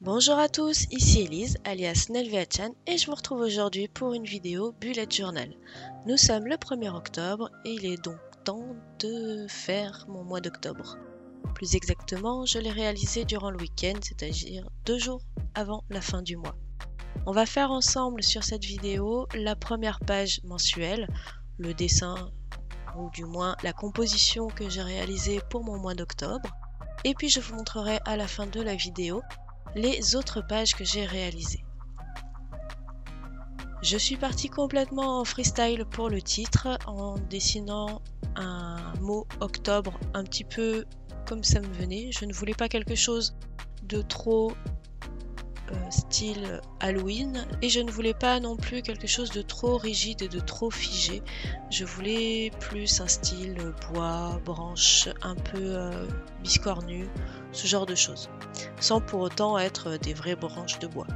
Bonjour à tous, ici Elise, alias Nelvea-chan, et je vous retrouve aujourd'hui pour une vidéo Bullet Journal. Nous sommes le 1er octobre et il est donc temps de faire mon mois d'octobre. Plus exactement, je l'ai réalisé durant le week-end, c'est-à-dire 2 jours avant la fin du mois. On va faire ensemble sur cette vidéo la première page mensuelle, le dessin ou du moins la composition que j'ai réalisée pour mon mois d'octobre, et puis je vous montrerai à la fin de la vidéo les autres pages que j'ai réalisées. Je suis partie complètement en freestyle pour le titre en dessinant un mot octobre un petit peu comme ça me venait. Je ne voulais pas quelque chose de trop style Halloween et je ne voulais pas non plus quelque chose de trop rigide et de trop figé. Je voulais plus un style bois, branche, un peu biscornu, ce genre de choses, sans pour autant être des vraies branches de bois.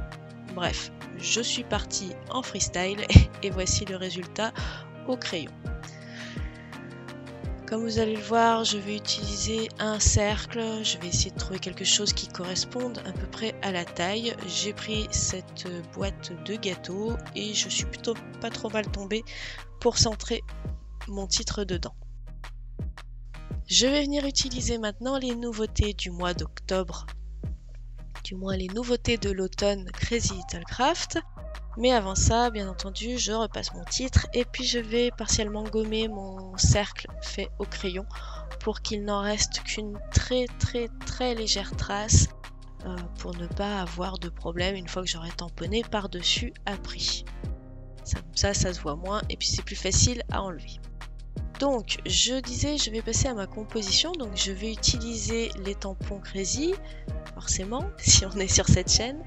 Bref, je suis partie en freestyle et voici le résultat au crayon. Comme vous allez le voir, je vais utiliser un cercle, je vais essayer de trouver quelque chose qui corresponde à peu près à la taille. J'ai pris cette boîte de gâteau et je suis plutôt pas trop mal tombée pour centrer mon titre dedans. Je vais venir utiliser maintenant les nouveautés du mois d'octobre, du moins les nouveautés de l'automne Crazy Little Craft. Mais avant ça, bien entendu, je repasse mon titre et puis je vais partiellement gommer mon cercle fait au crayon pour qu'il n'en reste qu'une très légère trace pour ne pas avoir de problème une fois que j'aurai tamponné par-dessus après. Ça se voit moins et puis c'est plus facile à enlever. Donc, je disais, je vais passer à ma composition. Donc, je vais utiliser les tampons Crazy, forcément, si on est sur cette chaîne.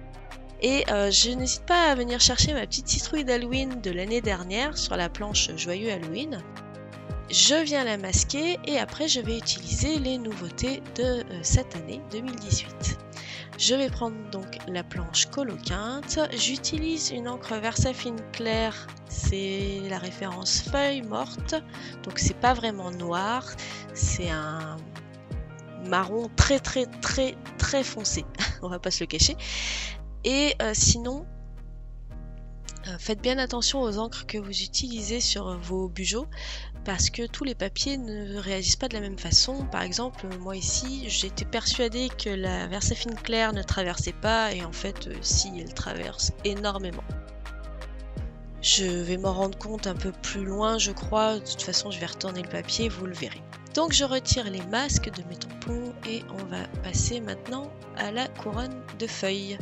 Et je n'hésite pas à venir chercher ma petite citrouille d'Halloween de l'année dernière sur la planche Joyeux Halloween. Je viens la masquer et après je vais utiliser les nouveautés de cette année 2018. Je vais prendre donc la planche Coloquinte. J'utilise une encre Versafine claire, c'est la référence feuille morte. Donc c'est pas vraiment noir, c'est un marron très foncé, on va pas se le cacher. Et sinon, faites bien attention aux encres que vous utilisez sur vos bugeos parce que tous les papiers ne réagissent pas de la même façon. Par exemple, moi ici, j'étais persuadée que la Versafine claire ne traversait pas et en fait, si, elle traverse énormément. Je vais m'en rendre compte un peu plus loin, je crois. De toute façon, je vais retourner le papier, vous le verrez. Donc, je retire les masques de mes tampons et on va passer maintenant à la couronne de feuilles.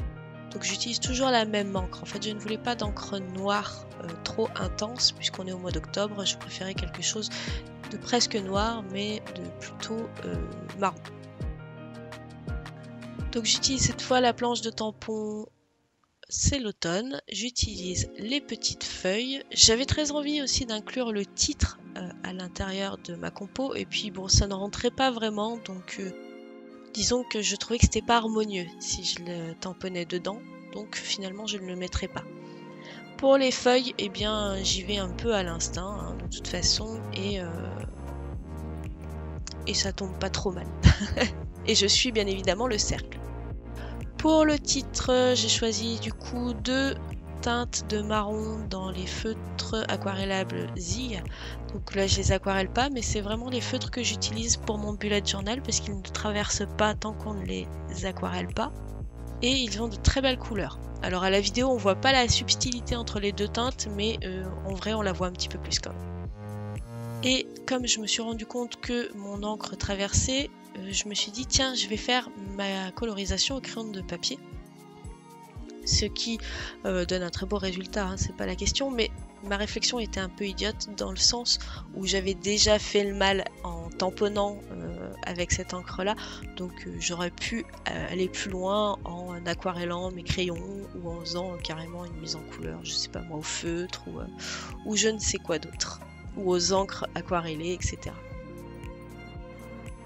Donc j'utilise toujours la même encre. En fait, je ne voulais pas d'encre noire trop intense puisqu'on est au mois d'octobre. Je préférais quelque chose de presque noir mais de plutôt marron. Donc j'utilise cette fois la planche de tampon. C'est l'automne. J'utilise les petites feuilles. J'avais très envie aussi d'inclure le titre à l'intérieur de ma compo. Et puis bon, ça ne rentrait pas vraiment. Donc disons que je trouvais que c'était pas harmonieux si je le tamponnais dedans, donc finalement je ne le mettrai pas. Pour les feuilles, eh bien j'y vais un peu à l'instinct, hein, de toute façon, et ça tombe pas trop mal. Et je suis bien évidemment le cercle. Pour le titre, j'ai choisi du coup 2 teintes de marron dans les feutres aquarellables Zig. Donc là je les aquarelle pas, mais c'est vraiment les feutres que j'utilise pour mon bullet journal parce qu'ils ne traversent pas tant qu'on ne les aquarelle pas. Et ils ont de très belles couleurs. Alors à la vidéo on voit pas la subtilité entre les 2 teintes, mais en vrai on la voit un petit peu plus quand même. Et comme je me suis rendu compte que mon encre traversait, je me suis dit tiens, je vais faire ma colorisation au crayon de papier. Ce qui donne un très beau résultat, hein, c'est pas la question, mais ma réflexion était un peu idiote dans le sens où j'avais déjà fait le mal en tamponnant avec cette encre là, donc j'aurais pu aller plus loin en aquarellant mes crayons ou en faisant carrément une mise en couleur, je sais pas moi, au feutre ou je ne sais quoi d'autre, ou aux encres aquarellées, etc.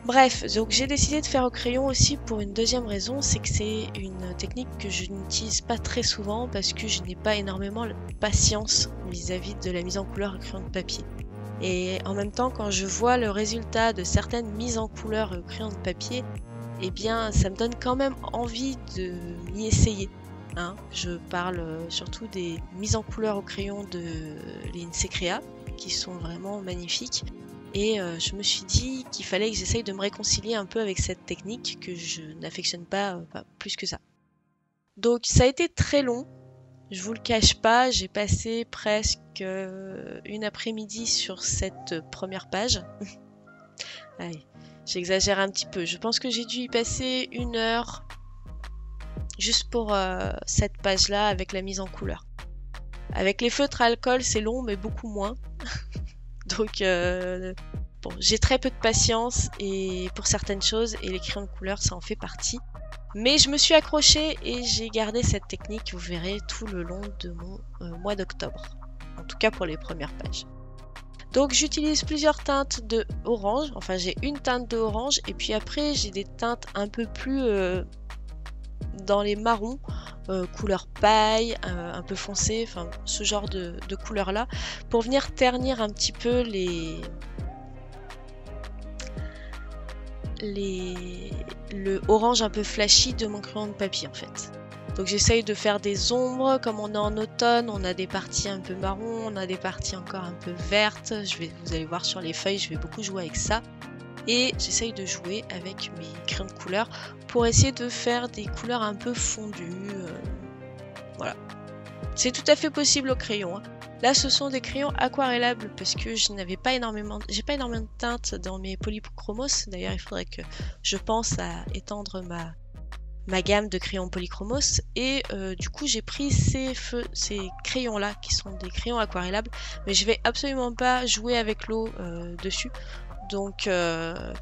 Bref, donc j'ai décidé de faire au crayon aussi pour une deuxième raison, c'est que c'est une technique que je n'utilise pas très souvent parce que je n'ai pas énormément de patience vis-à-vis de la mise en couleur au crayon de papier. Et en même temps, quand je vois le résultat de certaines mises en couleur au crayon de papier, eh bien ça me donne quand même envie de m'y essayer. Hein. Je parle surtout des mises en couleur au crayon de l'INSEE Créa, qui sont vraiment magnifiques. Et je me suis dit qu'il fallait que j'essaye de me réconcilier un peu avec cette technique que je n'affectionne pas plus que ça. Donc ça a été très long, je vous le cache pas, j'ai passé presque une après-midi sur cette première page. Allez, j'exagère un petit peu, je pense que j'ai dû y passer 1 heure juste pour cette page-là avec la mise en couleur. Avec les feutres à alcool, c'est long, mais beaucoup moins. Donc, bon, j'ai très peu de patience et pour certaines choses, et les crayons de couleur, ça en fait partie. Mais je me suis accrochée et j'ai gardé cette technique, vous verrez, tout le long de mon mois d'octobre. En tout cas pour les premières pages. Donc j'utilise plusieurs teintes de orange. Enfin, j'ai une teinte de orange et puis après, j'ai des teintes un peu plus dans les marrons, couleur paille, un peu foncé, enfin ce genre de couleur là, pour venir ternir un petit peu le orange un peu flashy de mon crayon de papier en fait. Donc j'essaye de faire des ombres, comme on est en automne, on a des parties un peu marron, on a des parties encore un peu vertes, vous allez voir sur les feuilles, je vais beaucoup jouer avec ça. Et j'essaye de jouer avec mes crayons de couleur pour essayer de faire des couleurs un peu fondues. Voilà. C'est tout à fait possible au crayon. Hein. Là, ce sont des crayons aquarellables parce que j'ai pas énormément de teintes dans mes polychromos. D'ailleurs, il faudrait que je pense à étendre ma gamme de crayons polychromos. Et du coup, j'ai pris ces crayons-là qui sont des crayons aquarellables. Mais je vais absolument pas jouer avec l'eau dessus. Donc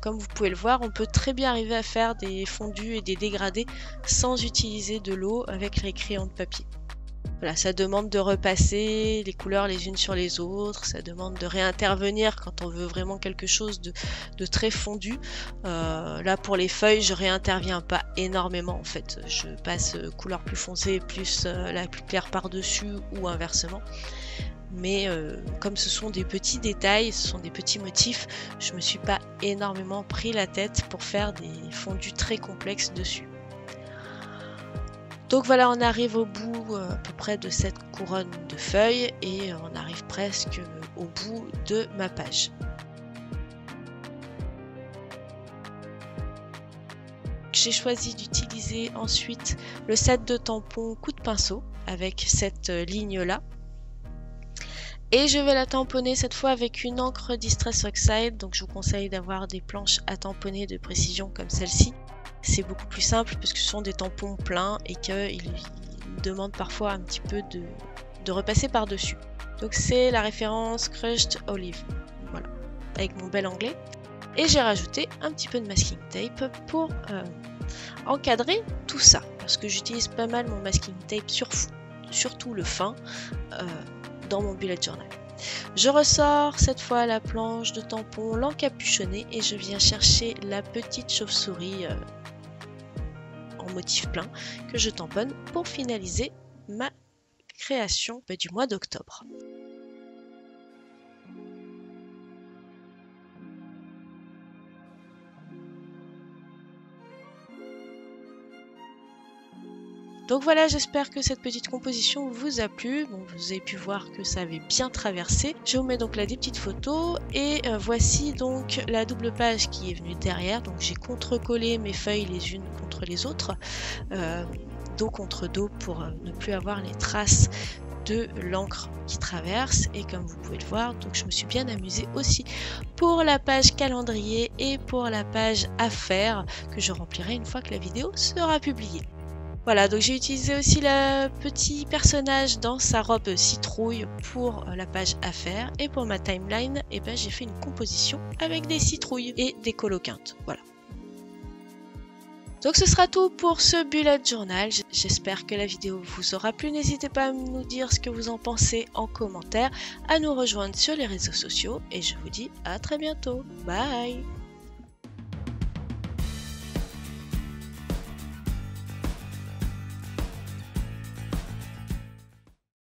comme vous pouvez le voir, on peut très bien arriver à faire des fondus et des dégradés sans utiliser de l'eau avec les crayons de papier. Voilà, ça demande de repasser les couleurs les unes sur les autres, ça demande de réintervenir quand on veut vraiment quelque chose de très fondu. Là pour les feuilles, je réinterviens pas énormément en fait, je passe couleur plus foncée plus la plus claire par-dessus ou inversement. Mais comme ce sont des petits détails, ce sont des petits motifs, je me suis pas énormément pris la tête pour faire des fondus très complexes dessus. Donc voilà, on arrive au bout à peu près de cette couronne de feuilles et on arrive presque au bout de ma page. J'ai choisi d'utiliser ensuite le set de tampons coup de pinceau avec cette ligne là. Et je vais la tamponner cette fois avec une encre Distress Oxide, donc je vous conseille d'avoir des planches à tamponner de précision comme celle-ci. C'est beaucoup plus simple parce que ce sont des tampons pleins et qu'ils demandent parfois un petit peu de repasser par-dessus. Donc c'est la référence Crushed Olive, voilà, avec mon bel anglais. Et j'ai rajouté un petit peu de masking tape pour encadrer tout ça, parce que j'utilise pas mal mon masking tape surtout le fin, dans mon bullet journal. Je ressors cette fois la planche de tampon, l'encapuchonner et je viens chercher la petite chauve-souris en motif plein que je tamponne pour finaliser ma création du mois d'octobre. Donc voilà, j'espère que cette petite composition vous a plu. Bon, vous avez pu voir que ça avait bien traversé. Je vous mets donc là des petites photos et voici donc la double page qui est venue derrière. Donc j'ai contre-collé mes feuilles les unes contre les autres, dos contre dos pour ne plus avoir les traces de l'encre qui traverse. Et comme vous pouvez le voir, donc je me suis bien amusée aussi pour la page calendrier et pour la page affaires que je remplirai une fois que la vidéo sera publiée. Voilà, donc j'ai utilisé aussi le petit personnage dans sa robe citrouille pour la page affaires et pour ma timeline, et ben j'ai fait une composition avec des citrouilles et des coloquintes. Voilà. Donc ce sera tout pour ce bullet journal. J'espère que la vidéo vous aura plu. N'hésitez pas à nous dire ce que vous en pensez en commentaire, à nous rejoindre sur les réseaux sociaux et je vous dis à très bientôt. Bye!